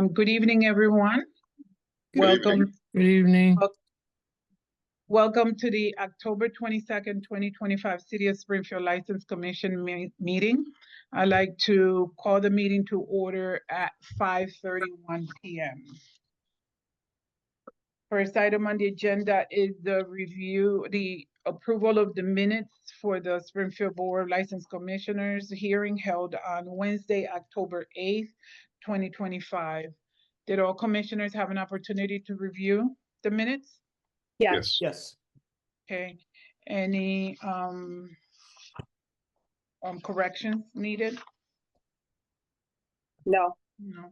Good evening, everyone. Good Welcome. Good evening. Welcome to the October 22nd, 2025 City of Springfield License Commission meeting. I'd like to call the meeting to order at 5:31 p.m. First item on the agenda is the approval of the minutes for the Springfield Board of License Commissioners hearing held on Wednesday, October 8th, 2025. Did all commissioners have an opportunity to review the minutes? Yes. Yes. Okay, any corrections needed? No. No.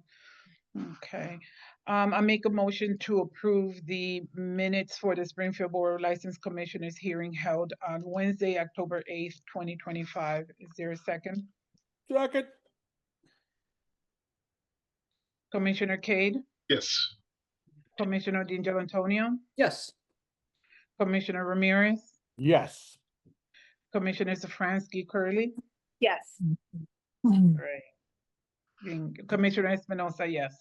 Okay. I make a motion to approve the minutes for the Springfield Board of License Commissioners hearing held on Wednesday, October 8th, 2025. Is there a second? Second. Commissioner Cade, Yes. Commissioner D'Angelo Antonio, Yes. Commissioner Ramirez, Yes. Commissioner Safransky Curley. Yes. Right. Commissioner Espinosa, yes.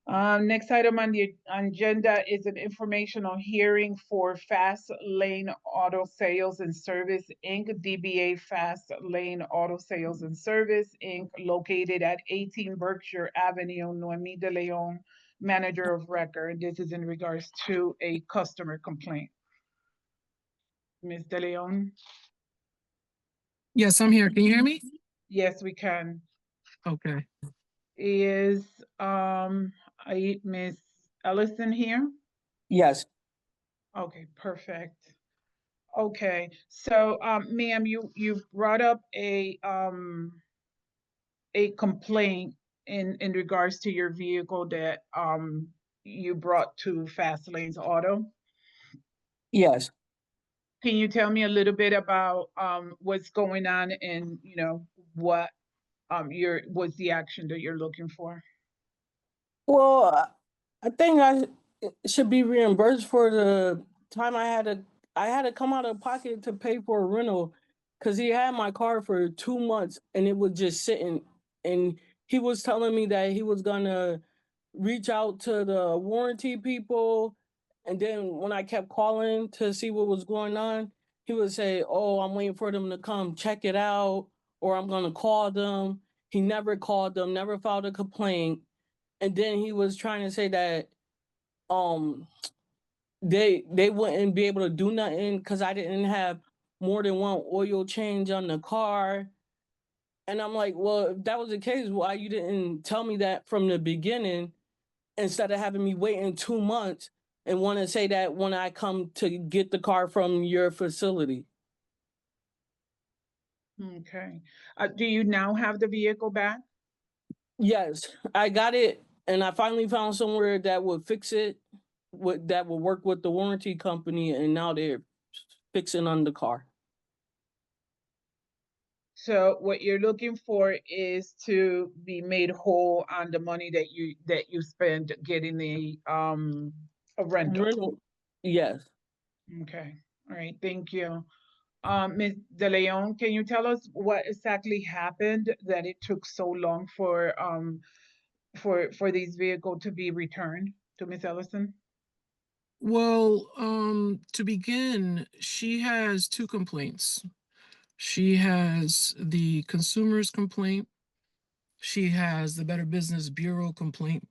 Next item on the agenda is an informational hearing for Fast Lane Auto Sales and Service, Inc., DBA Fast Lane Auto Sales and Service, Inc., located at 18 Berkshire Avenue, Noemi de Leon, Manager of Record. This is in regards to a customer complaint. Ms. de Leon? Yes, I'm here. Can you hear me? Yes, we can. Okay. Is Miss Ellison here? Yes. Okay, perfect. Okay, so ma'am, you brought up a complaint in regards to your vehicle that you brought to Fast Lanes Auto. Yes. Can you tell me a little bit about what's going on and what what's the action that you're looking for? Well, I think I should be reimbursed for the time I had to come out of pocket to pay for a rental because he had my car for 2 months and it was just sitting. And he was telling me that he was gonna reach out to the warranty people. And then when I kept calling to see what was going on, he would say, "Oh, I'm waiting for them to come check it out, or I'm gonna call them." He never called them, never filed a complaint. And then he was trying to say that they wouldn't be able to do nothing because I didn't have more than one oil change on the car. And I'm like, well, if that was the case, why you didn't tell me that from the beginning instead of having me waiting 2 months and want to say that when I come to get the car from your facility? Okay. Do you now have the vehicle back? Yes, I got it, and I finally found somewhere that would fix it, that would work with the warranty company, and now they're fixing on the car. So what you're looking for is to be made whole on the money that you spent getting the a rental. Yes. Okay. All right. Thank you. Ms. De Leon, can you tell us what exactly happened that it took so long for these vehicles to be returned to Ms. Ellison? Well, to begin, she has 2 complaints. She has the consumer's complaint. She has the Better Business Bureau complaint.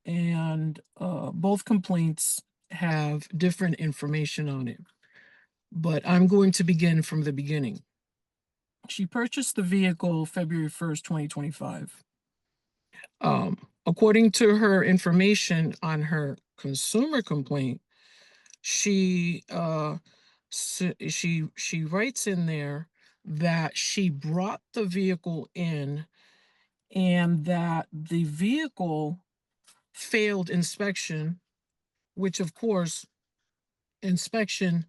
And both complaints have different information on it. But I'm going to begin from the beginning. She purchased the vehicle February 1st, 2025. According to her information on her consumer complaint, she writes in there that she brought the vehicle in and that the vehicle failed inspection, which of course inspection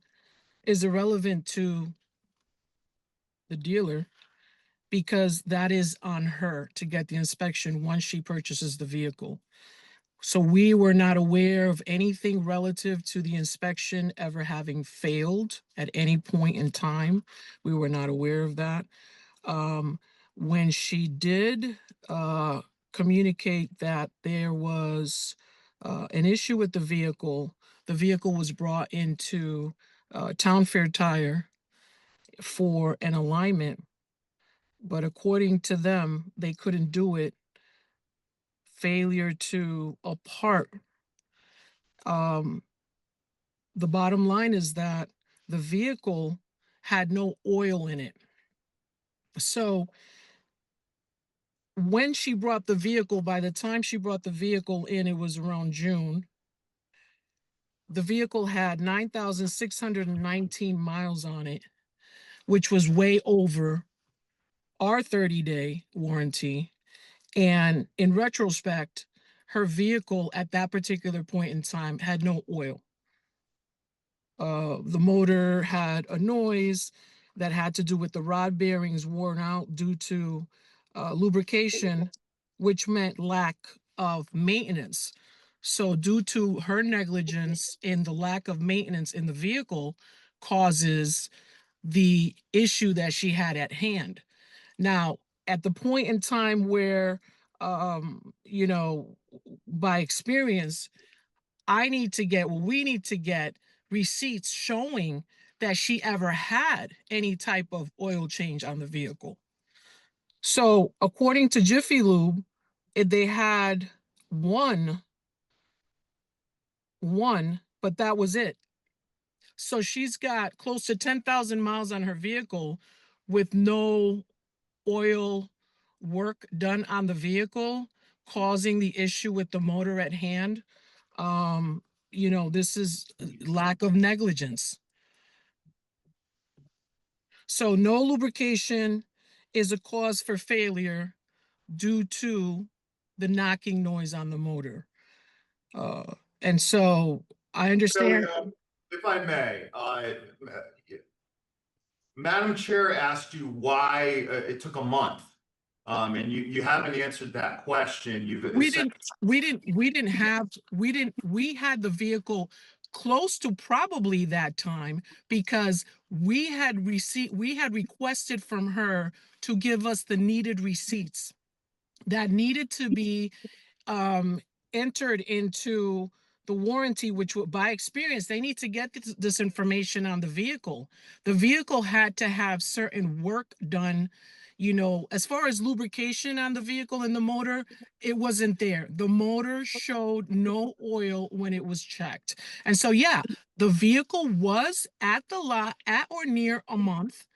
is irrelevant to the dealer because that is on her to get the inspection once she purchases the vehicle. So we were not aware of anything relative to the inspection ever having failed at any point in time. We were not aware of that. When she did communicate that there was an issue with the vehicle. The vehicle was brought into Town Fair Tire for an alignment, but according to them, they couldn't do it. Failure to a part. The bottom line is that the vehicle had no oil in it. So when she brought the vehicle, by the time she brought the vehicle in, it was around June. The vehicle had 9,619 miles on it, which was way over our 30-day warranty. And in retrospect, her vehicle at that particular point in time had no oil. The motor had a noise that had to do with the rod bearings worn out due to lubrication, which meant lack of maintenance. So due to her negligence and the lack of maintenance in the vehicle causes the issue that she had at hand. Now, at the point in time where, you know, by experience, we need to get receipts showing that she ever had any type of oil change on the vehicle. So according to Jiffy Lube, they had one, but that was it. So she's got close to 10,000 miles on her vehicle with no oil work done on the vehicle, causing the issue with the motor at hand. You know, this is lack of negligence. So no lubrication is a cause for failure due to the knocking noise on the motor. And so I understand. If I may, Madam Chair asked you why it took a month. And you haven't answered that question. We had the vehicle close to probably that time because we had requested from her to give us the needed receipts that needed to be entered into the warranty, which by experience, they need to get this information on the vehicle. The vehicle had to have certain work done, you know, as far as lubrication on the vehicle and the motor, it wasn't there. The motor showed no oil when it was checked. And so, yeah, the vehicle was at the lot at or near a month,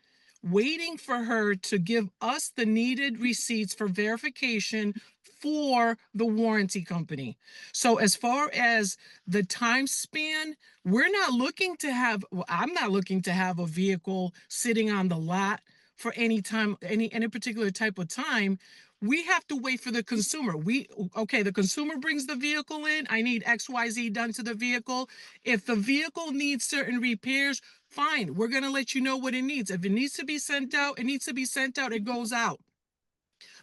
waiting for her to give us the needed receipts for verification for the warranty company. So as far as the time span, we're not looking to have, well, I'm not looking to have a vehicle sitting on the lot for any time, any particular type of time. We have to wait for the consumer. Okay, the consumer brings the vehicle in. I need XYZ done to the vehicle. If the vehicle needs certain repairs, fine, we're going to let you know what it needs. If it needs to be sent out, it needs to be sent out. It goes out.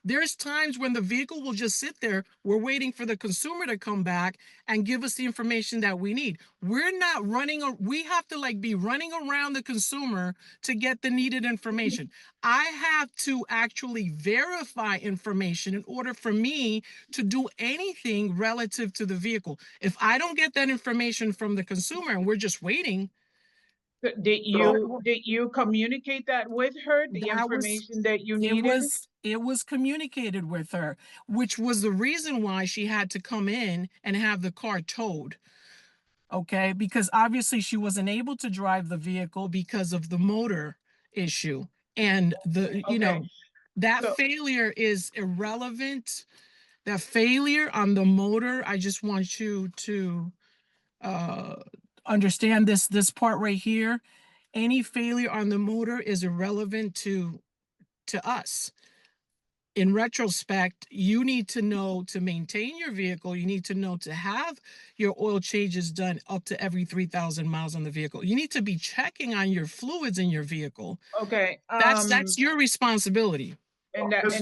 There's times when the vehicle will just sit there. We're waiting for the consumer to come back and give us the information that we need. We're not running, we have to be running around the consumer to get the needed information. I have to actually verify information in order for me to do anything relative to the vehicle. If I don't get that information from the consumer and we're just waiting. Did you communicate that with her, the information that you needed? It was communicated with her, which was the reason why she had to come in and have the car towed. Okay, because obviously she wasn't able to drive the vehicle because of the motor issue. And that failure is irrelevant. That failure on the motor, I just want you to understand this part right here. Any failure on the motor is irrelevant to us. In retrospect, you need to know to maintain your vehicle. You need to know to have your oil changes done up to every 3,000 miles on the vehicle. You need to be checking on your fluids in your vehicle. Okay. That's your responsibility. And that's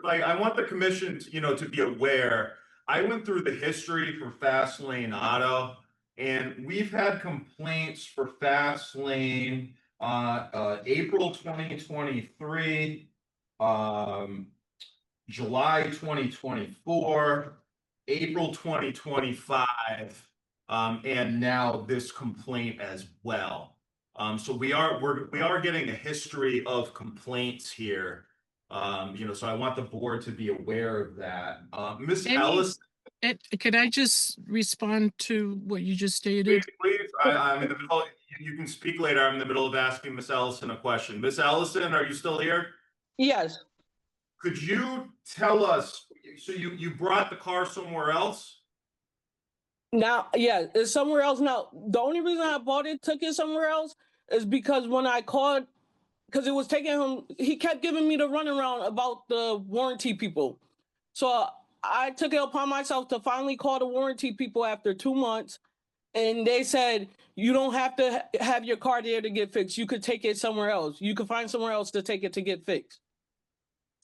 like, I want the commission to be aware. I went through the history for Fast Lane Auto, and we've had complaints for Fast Lane April 2023, July 2024, April 2025, and now this complaint as well. So we are getting a history of complaints here. So I want the board to be aware of that. Ms. Any- Ellis, Can I just respond to what you just stated? please, I'm in the middle, you can speak later. I'm in the middle of asking Ms. Ellison a question. Ms. Ellison, are you still here? Yes. Could you tell us, so you brought the car somewhere else? Now, yeah, it's somewhere else. Now, the only reason I took it somewhere else is because when I called, because it was taking him, he kept giving me the runaround about the warranty people. So I took it upon myself to finally call the warranty people after 2 months. And they said, you don't have to have your car there to get fixed. You could take it somewhere else. You could find somewhere else to take it to get fixed.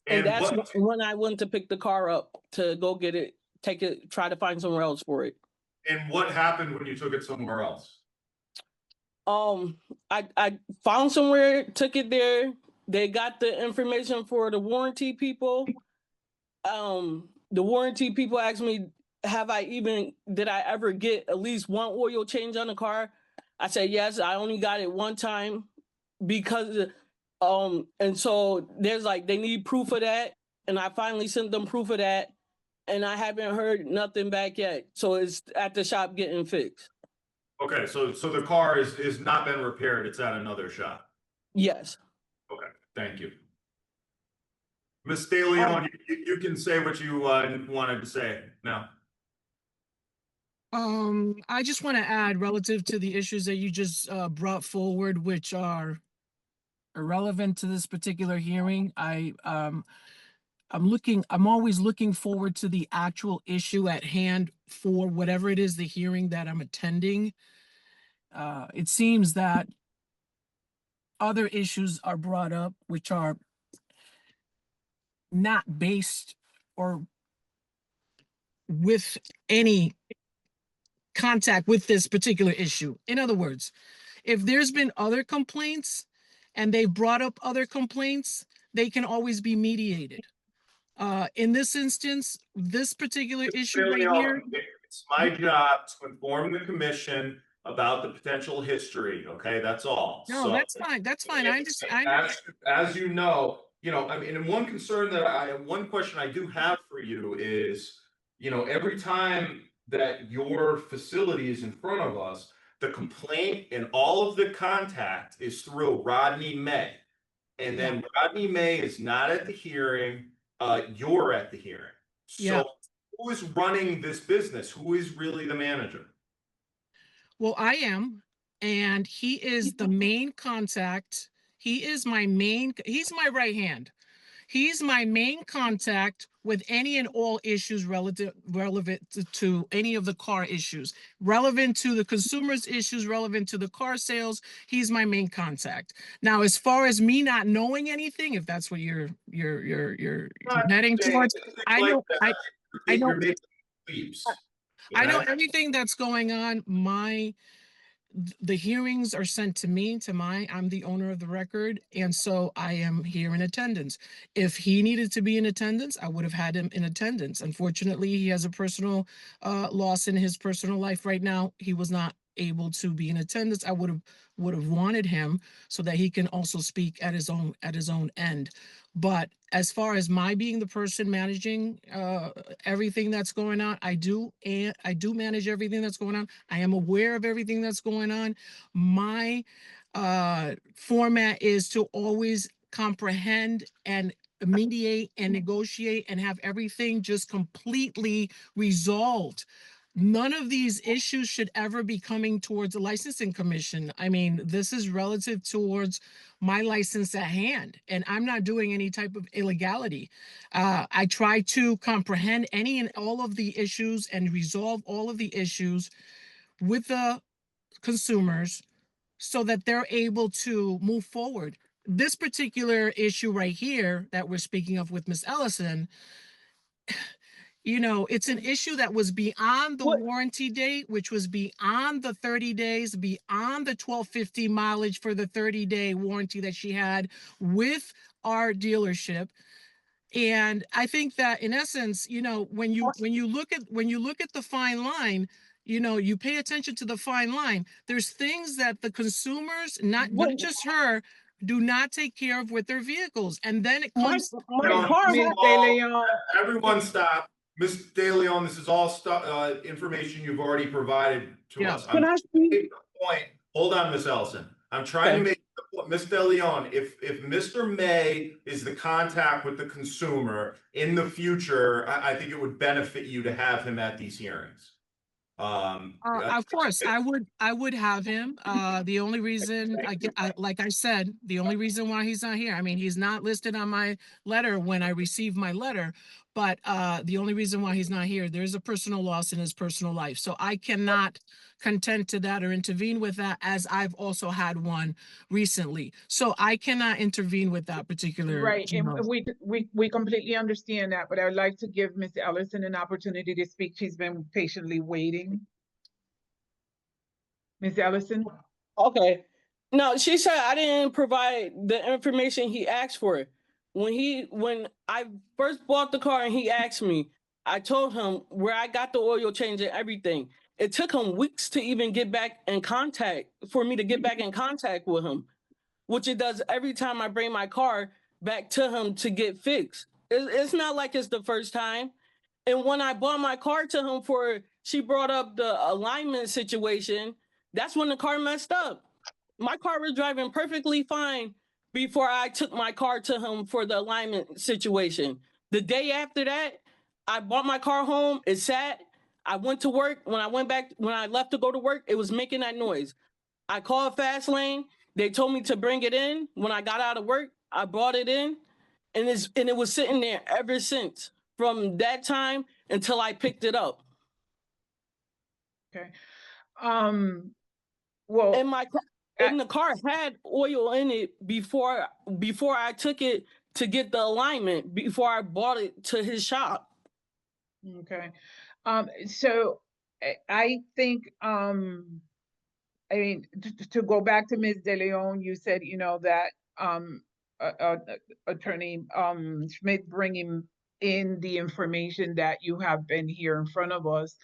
And that's when I went to pick the car up to go get it, take it, try to find somewhere else for it. And what happened when you took it somewhere else? I found somewhere, took it there. They got the information for the warranty people. The warranty people asked me, did I ever get at least one oil change on the car? I said, yes, I only got it one time because, and so there's like, they need proof of that. And I finally sent them proof of that. And I haven't heard nothing back yet. So it's at the shop getting fixed. Okay, so the car is not been repaired, it's at another shop. Yes. Okay, thank you. Ms. De Leon, you can say what you wanted to say now. I just want to add relative to the issues that you just brought forward, which are irrelevant to this particular hearing. I'm always looking forward to the actual issue at hand for whatever it is the hearing that I'm attending. It seems that other issues are brought up which are not based or with any contact with this particular issue. In other words, if there's been other complaints and they've brought up other complaints, they can always be mediated. In this instance, this particular issue right here. It's my job to inform the commission about the potential history, okay? That's all. No, that's fine. That's fine. I understand. As you know, I mean, and one question I do have for you is, every time that your facility is in front of us, the complaint and all of the contact is through Rodney May. And then Rodney May is not at the hearing, you're at the hearing. So who is running this business? Who is really the manager? Well, I am, and he is the main contact. He's my right hand. He's my main contact with any and all issues relevant to any of the car issues, relevant to the consumer's issues, relevant to the car sales. He's my main contact. Now, as far as me not knowing anything, if that's what you're heading towards, I know everything that's going on. The hearings are sent to me, I'm the owner of the record, and so I am here in attendance. If he needed to be in attendance, I would have had him in attendance. Unfortunately, he has a personal loss in his personal life right now. He was not able to be in attendance. I would have wanted him so that he can also speak at his own end. But as far as my being the person managing everything that's going on, I do manage everything that's going on. I am aware of everything that's going on. My format is to always comprehend and mediate and negotiate and have everything just completely resolved. None of these issues should ever be coming towards the licensing commission. I mean, this is relative towards my license at hand, and I'm not doing any type of illegality. I try to comprehend any and all of the issues and resolve all of the issues with the consumers so that they're able to move forward. This particular issue right here that we're speaking of with Ms. Ellison, it's an issue that was beyond the warranty date, which was beyond the 30 days, beyond the 1250 mileage for the 30-day warranty that she had with our dealership. And I think that in essence, you know, when you look at the fine line, you know, you pay attention to the fine line. There's things that the consumers, not just her, do not take care of with their vehicles. And then it My comes, my No, car this is had Ms. De all- Leon, Everyone stop. Ms. De Leon, this is all stuff, information you've already provided to Yeah. us. Can I speak? Make the point. Hold on, Miss Ellison. I'm trying to Okay. make the point, Ms. De Leon, if Mr. May is the contact with the consumer in the future, I think it would benefit you to have him at these hearings. of course, I would have him. The only reason like I said, the only reason why he's not here, I mean, he's not listed on my letter when I received my letter, but the only reason why he's not here, there's a personal loss in his personal life. So I cannot contend to that or intervene with that, as I've also had one recently. So I cannot intervene with that particular, right, you and know. we completely understand that, but I'd like to give Ms. Ellison an opportunity to speak. She's been patiently waiting. Ms. Ellison? Okay. No, she said I didn't provide the information he asked for. When I first bought the car and he asked me, I told him where I got the oil change and everything. It took him weeks to even get back in contact for me to get back in contact with him, which it does every time I bring my car back to him to get fixed. It's not like it's the first time. And when I bought my car to him she brought up the alignment situation. That's when the car messed up. My car was driving perfectly fine before I took my car to him for the alignment situation. The day after that, I bought my car home. It sat. I went to work. When I left to go to work, it was making that noise. I called Fast Lane. They told me to bring it in. When I got out of work, I brought it in, and it was sitting there ever since, from that time until I picked it up. Okay. Well, And the car had oil in it before I took it to get the alignment, before I bought it to his shop. okay. So I think, I mean, to go back to Ms. De Leon, you said, you know, that Attorney Schmidt bringing in the information that you have been here in front of us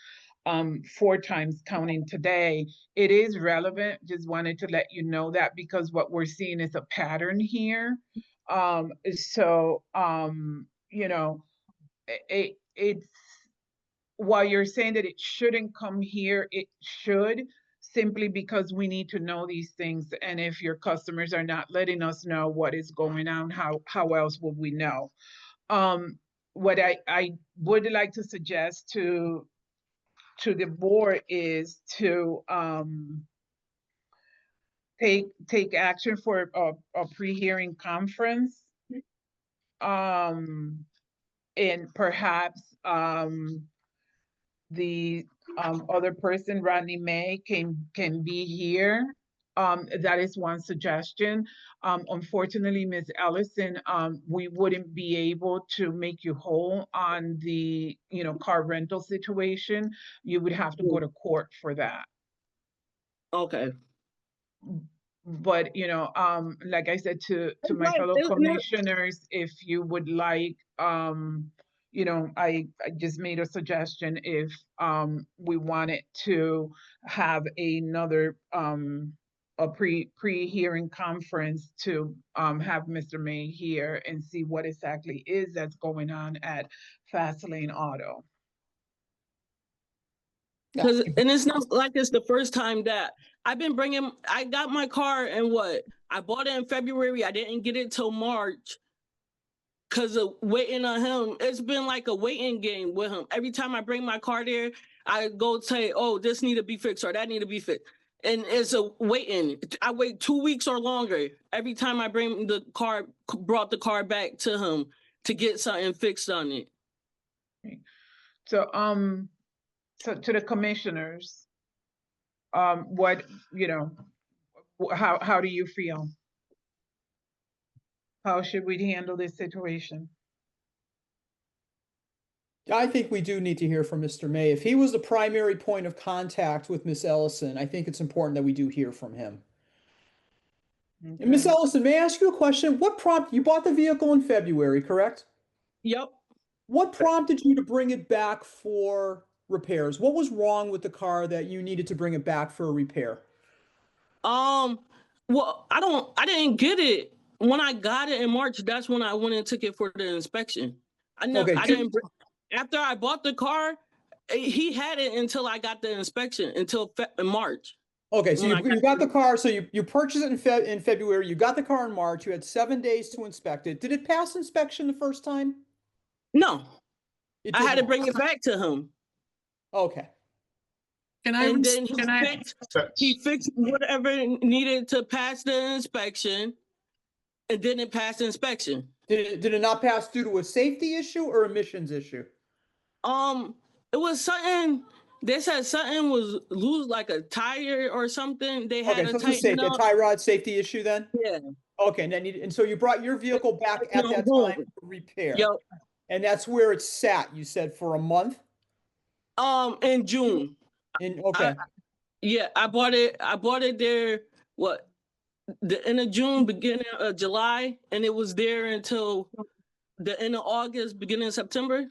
4 times counting today. It is relevant. Just wanted to let you know that, because what we're seeing is a pattern here. You know, it's, while you're saying that it shouldn't come here, it should, simply because we need to know these things. And if your customers are not letting us know what is going on, how else would we know? What I would like to suggest to the board is to take action for a pre-hearing conference, and perhaps the other person, Rodney May, can be here. That is one suggestion. Unfortunately, Ms. Ellison, we wouldn't be able to make you whole on the, you know, car rental situation. You would have to go to court for that. Okay. But, you know, like I said to my fellow commissioners, if you would like, you know, I just made a suggestion, if we wanted to have another a pre-hearing conference to have Mr. May here and see what exactly is that's going on at Fast Lane Auto. And it's not like it's the first time that I got my car, and I bought it in February. I didn't get it till March because of waiting on him. It's been like a waiting game with him. Every time I bring my car there, I go say, oh, this need to be fixed or that need to be fixed. And it's a waiting. I wait 2 weeks or longer every time I brought the car back to him to get something fixed on it. So, so to the commissioners, what, you know, how do you feel? How should we handle this situation? I think we do need to hear from Mr. May. If he was the primary point of contact with Miss Ellison, I think it's important that we do hear from him. Okay. And Miss Ellison, may I ask you a question? What prompted you bought the vehicle in February, correct? Yep. What prompted you to bring it back for repairs? What was wrong with the car that you needed to bring it back for a repair? Well, I didn't get it. When I got it in March, that's when I went and took it for the inspection. Okay, I didn't, after I bought the car, he had it until I got the inspection, until in March. Okay, so When you got the car, so you purchased it in February, you got the car in March, you had 7 days to inspect it. Did it pass inspection the first time? No, It I did had to not. bring it back to him. Okay. And then he fixed whatever needed to pass the inspection, and didn't pass the inspection. Did it not pass due to a safety issue or emissions issue? It was something. They said something was lose like a tire or something. They had Okay, so to it's a tighten safety, a up. tie rod safety issue then? Yeah. Okay, and so you brought your vehicle back at No, that boom. time for repair. Yep. And that's where it sat, you said, for a month? In June. Okay. I bought it there, what, the end of June, beginning of July, and it was there until the end of August, beginning of September.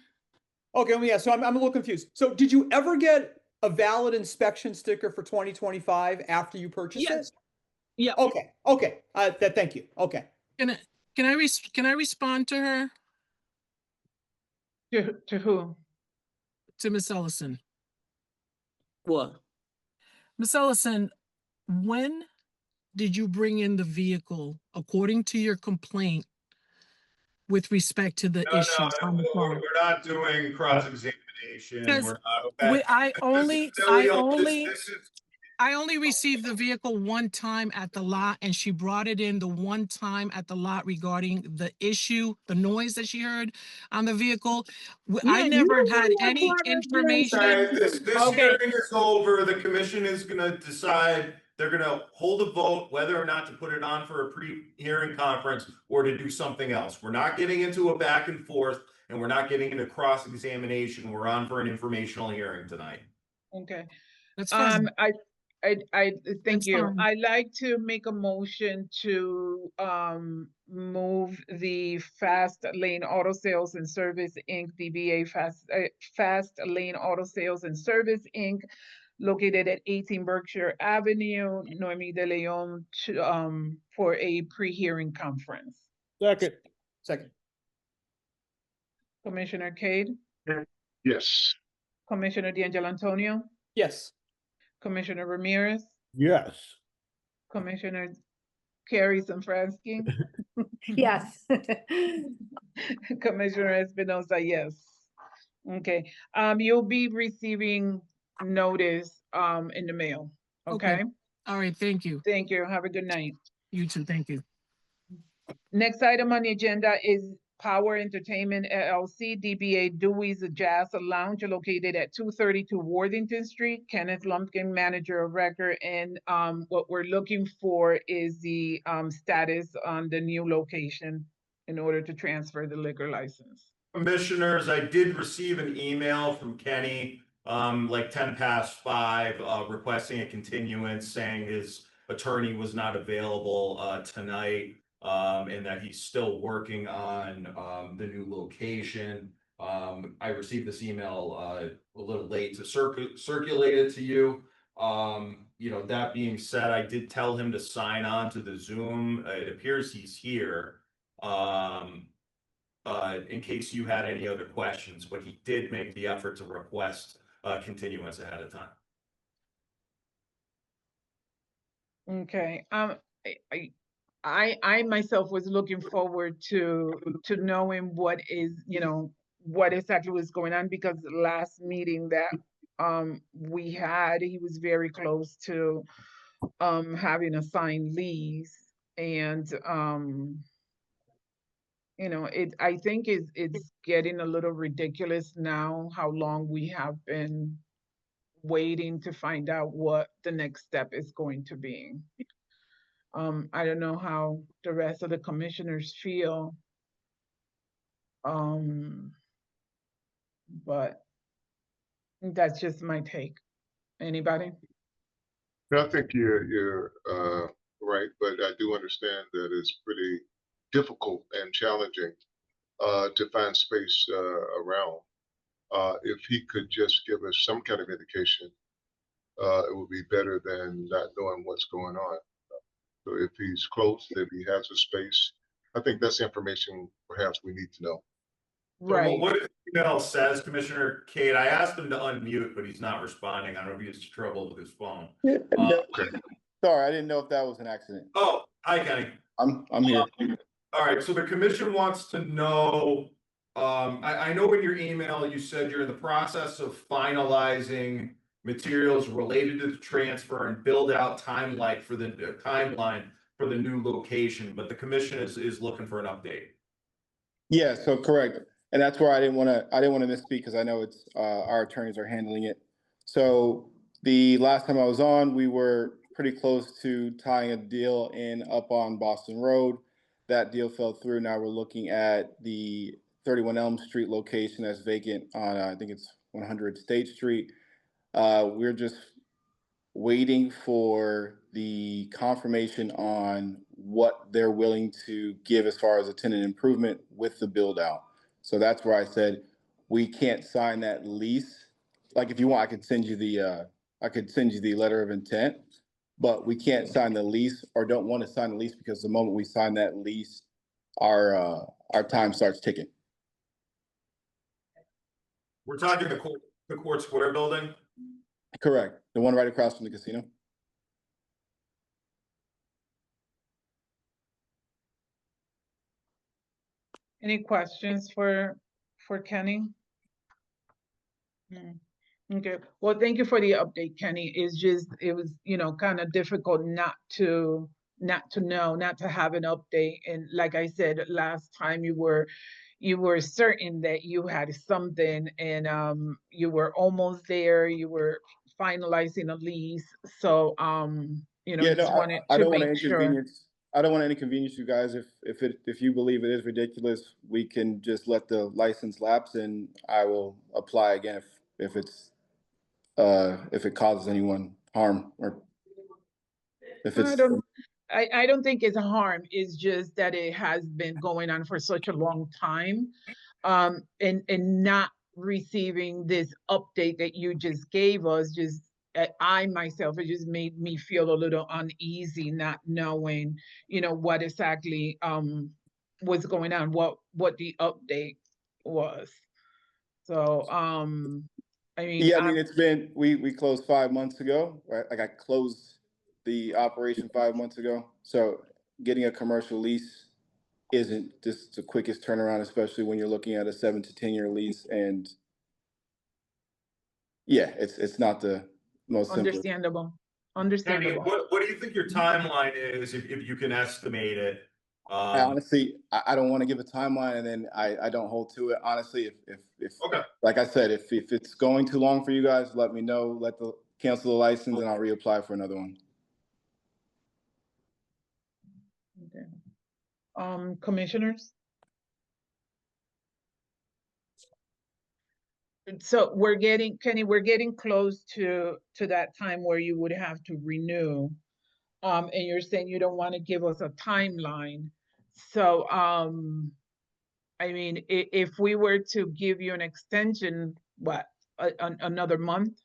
Okay, yeah, so I'm a little confused. So did you ever get a valid inspection sticker for 2025 after you purchased Yes. it? Yeah. Okay. Thank you. Okay. Can I respond to her, To who? to Miss Ellison? What? Miss Ellison, when did you bring in the vehicle according to your complaint with respect to the No, issues on the car? we're not doing cross-examination. Because We're not, okay. I This is only received the vehicle one time at the lot, and she brought it in the one time at the lot regarding the issue, the noise that she heard on the vehicle. I Yeah, never you had were any part of this. information. this Okay. hearing is over. The commission is gonna decide, they're gonna hold a vote whether or not to put it on for a pre-hearing conference or to do something else. We're not getting into a back and forth, and we're not getting into cross-examination. We're on for an informational hearing tonight. Okay. That's fine. I thank That's you. fine. I'd like to make a motion to move the Fast Lane Auto Sales and Service Inc. DBA Fast Lane Auto Sales and Service Inc. located at 18 Berkshire Avenue, Noemi de Leon, for a pre-hearing conference. Second. Commissioner Cade, Yes. Commissioner D'Angelo Antonio, Yes. Commissioner Ramirez, Yes. Commissioner Carrie Sanfransky, Yes. Commissioner Espinosa, yes. Okay, you'll be receiving notice in the mail, okay? All right, thank you. Thank you, have a good night. You too, thank you. Next item on the agenda is Power Entertainment LLC, DBA Dewey's Jazz Lounge, located at 232 Worthington Street. Kenneth Lumpkin, manager of record, and what we're looking for is the status on the new location in order to transfer the liquor license. Commissioners, I did receive an email from Kenny, like 5:10, requesting a continuance, saying his attorney was not available, tonight. And that he's still working on, the new location. I received this email, a little late to circulate it to you. That being said, I did tell him to sign on to the Zoom. It appears he's here. In case you had any other questions, but he did make the effort to request continuance ahead of time. Okay, I myself was looking forward to knowing what exactly was going on, because the last meeting that we had, he was very close to having a signed lease, and I think it's getting a little ridiculous now how long we have been waiting to find out what the next step is going to be. I don't know how the rest of the commissioners feel. But that's just my take. Anybody? I think you're right, but I do understand that it's pretty difficult and challenging to find space around. If he could just give us some kind of indication, it would be better than not knowing what's going on. So if he's close, if he has a space, I think that's information perhaps we need to know. Right. What the email says, Commissioner Kate, I asked him to unmute, but he's not responding. I don't know if he has trouble with his phone. Yeah, no, Okay. sorry, I didn't know if that was an accident. Oh, hi, Kenny. I'm here. All right, so the commission wants to know, I know in your email, you said you're in the process of finalizing materials related to the transfer and build out timeline for the new location, but the commission is looking for an update. Yeah, so correct. And that's where I didn't want to misspeak because I know it's our attorneys are handling it. So the last time I was on, we were pretty close to tying a deal in up on Boston Road. That deal fell through. Now we're looking at the 31 Elm Street location that's vacant on I think it's 100 State Street. We're just waiting for the confirmation on what they're willing to give as far as a tenant improvement with the build out. So that's where I said we can't sign that lease. Like if you want, I could send you the letter of intent, but we can't sign the lease or don't want to sign the lease because the moment we sign that lease, our time starts ticking. We're talking the Court Square building. Correct. The one right across from the casino. Any questions for Kenny? Okay, well, thank you for the update, Kenny. It was, kind of difficult not to know, not to have an update. And like I said, last time you were certain that you had something and you were almost there, you were finalizing a lease. So Yeah, just wanted I to don't want to make sure. inconvenience. I don't want to inconvenience you guys. If you believe it is ridiculous, we can just let the license lapse, and I will apply again if it causes anyone harm or if it's. I don't think it's a harm. It's just that it has been going on for such a long time. And not receiving this update that you just gave us, I myself, it just made me feel a little uneasy, not knowing, what exactly was going on, what the update was. So I mean, Yeah, I mean it's been we closed 5 months ago, right? Like I closed the operation 5 months ago, so getting a commercial lease isn't just the quickest turnaround, especially when you're looking at a 7 to 10 year lease. And yeah, it's not the most simple. understandable. Kenny, what do you think your timeline is if you can estimate it? I honestly, I don't want to give a timeline and then I don't hold to it. Honestly, if Okay. like I said, if it's going too long for you guys, let me know. Cancel the license and I'll reapply for another one. Okay. Commissioners? So Kenny, we're getting close to that time where you would have to renew. And you're saying you don't want to give us a timeline. So, I mean, if we were to give you an extension, what, another month?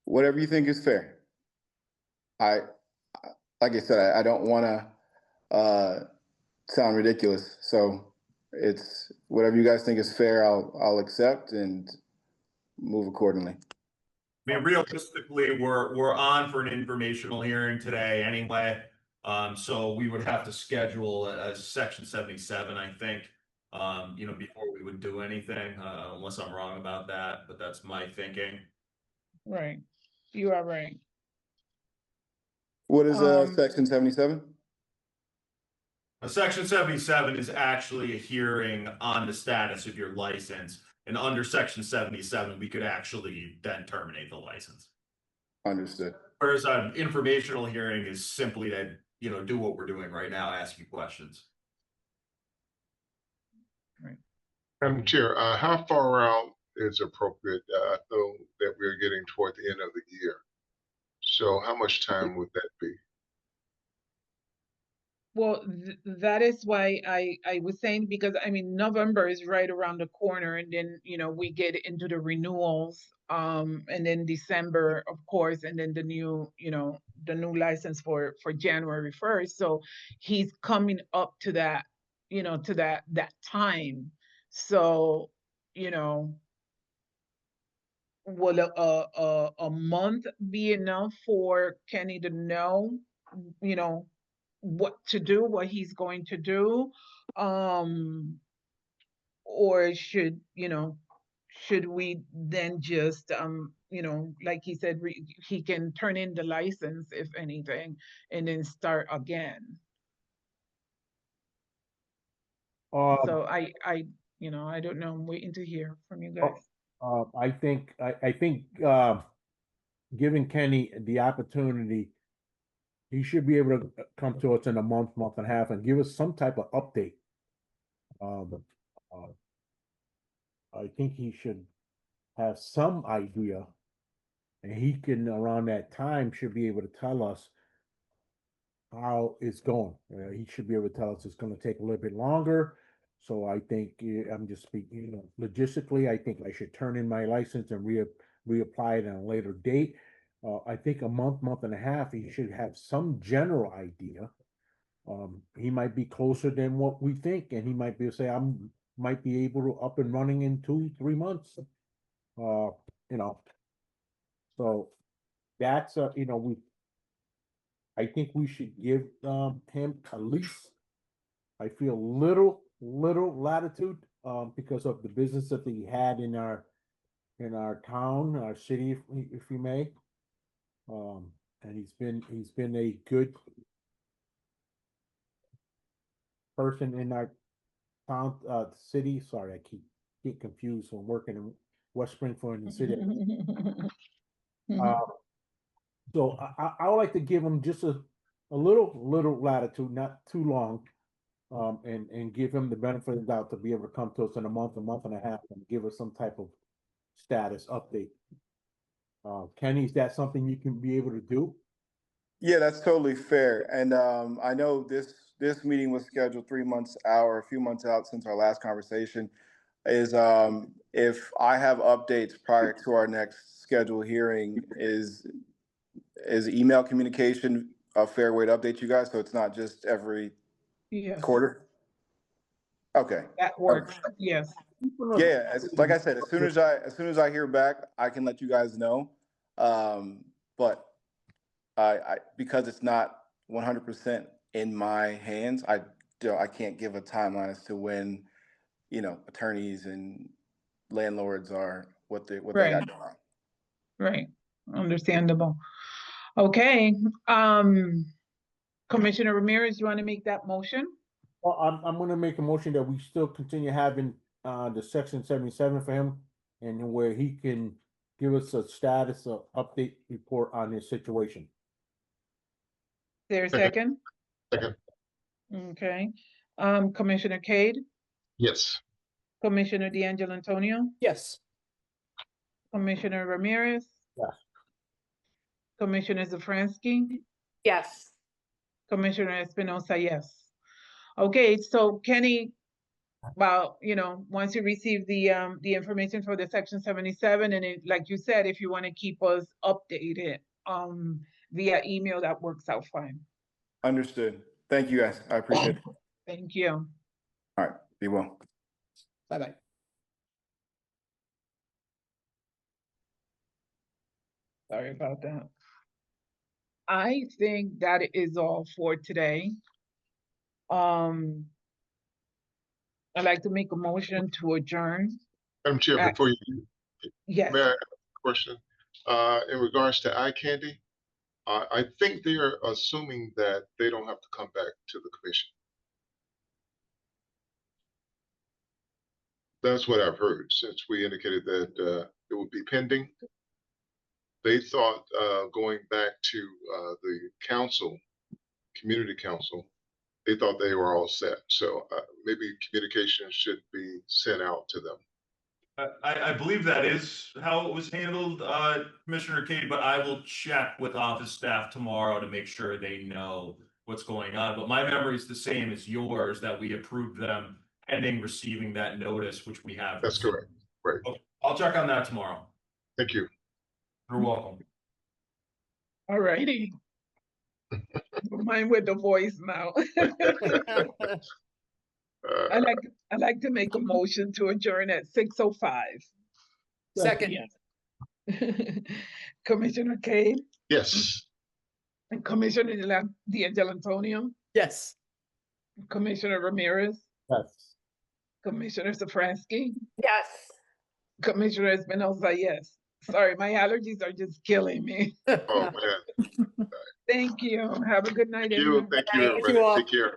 Whatever you think is fair. Like I said, I don't want to sound ridiculous. So it's whatever you guys think is fair, I'll accept and move accordingly. I mean, realistically, we're on for an informational hearing today anyway. So we would have to schedule a section 77, I think, before we would do anything, unless I'm wrong about that, but that's my thinking. Right. You are right. What is section 77? Section 77 is actually a hearing on the status of your license. And under section 77, we could actually then terminate the license. Understood. Whereas an informational hearing is simply to, do what we're doing right now, ask you questions. Right. Madam Chair, how far out is appropriate? I know that we're getting toward the end of the year. So how much time would that be? Well, that is why I was saying, because I mean, November is right around the corner, and then, we get into the renewals, and then December, of course, and then the new license for January 1st. So he's coming up to that, to that time. So, you know, will a month be enough for Kenny to know, you know, what to do, what he's going to do? Um, or should we then just, like he said, he can turn in the license, if anything, and then start again. Um, So I don't know. I'm waiting to hear from you guys. I think giving Kenny the opportunity, he should be able to come to us in a month and a half and give us some type of update. Um, uh, I think he should have some idea, and he can around that time should be able to tell us how it's going. He should be able to tell us it's going to take a little bit longer. So I think I'm just speaking, logistically, I think I should turn in my license and reapply it at a later date. I think a month and a half, he should have some general idea. He might be closer than what we think, and he might be say might be able to up and running in 2-3 months. Uh, you know, so that's I think we should give him at least, I feel, little latitude because of the business that he had in our town, our city, if you may. And he's been a good person in our town, city. Sorry, I keep get confused when working in West Springfield in the city. Uh, so I would like to give him just a little latitude, not too long, and give him the benefit of the doubt to be able to come to us in a month and a half, and give us some type of status update. Kenny, is that something you can be able to do? Yeah, that's totally fair. And I know this meeting was scheduled 3 months out or a few months out since our last conversation. Is if I have updates prior to our next scheduled hearing, is email communication a fair way to update you guys so it's not just every Yes, quarter? Okay. that works. Yes. Yeah, like I said, as soon as I hear back, I can let you guys know. But I because it's not 100% in my hands, I can't give a timeline as to when, attorneys and landlords are what they Right. got going on. Right. Understandable. Okay. Commissioner Ramirez, you want to make that motion? Well, I'm gonna make a motion that we still continue having the section 77 for him, and where he can give us a status update report on his situation. Is there a Second. second? Second. Okay. Commissioner Cade, Yes. Commissioner D'Angelo Antonio, Yes. Commissioner Ramirez, Yes. Commissioner Zafransky, Yes. Commissioner Espinosa, yes. Okay, so Kenny, well, once you receive the information for the section 77, and like you said, if you want to keep us updated via email, that works out fine. Understood. Thank you guys. I appreciate it. Thank you. All right. Be well. Bye-bye. Sorry about that. I think that is all for today. I'd like to make a motion to adjourn. Madam Chair, before you, Yes. may I ask a question? In regards to eye candy, I think they're assuming that they don't have to come back to the commission. That's what I've heard, since we indicated that it would be pending. They thought going back to the council, community council, they thought they were all set. So maybe communication should be sent out to them. I believe that is how it was handled, Commissioner Katie, but I will check with office staff tomorrow to make sure they know what's going on, but my memory is the same as yours, that we approved them pending receiving that notice, which we have. That's correct. Right. Okay, I'll check on that tomorrow. Thank you. You're welcome. All righty. Mine with the voice now. Uh, I'd like to make a motion to adjourn at 6:05. Second, Commissioner Kane yes. and Commissioner D'Angelo Antonio, yes. Commissioner Ramirez, Yes. Commissioner Safransky, Yes. Commissioner Espinosa, yes. Sorry, my allergies are just killing me. Oh, man. Thank you. Have a good night, Thank you. everyone. Thank you, Thank everybody. you all. Take care.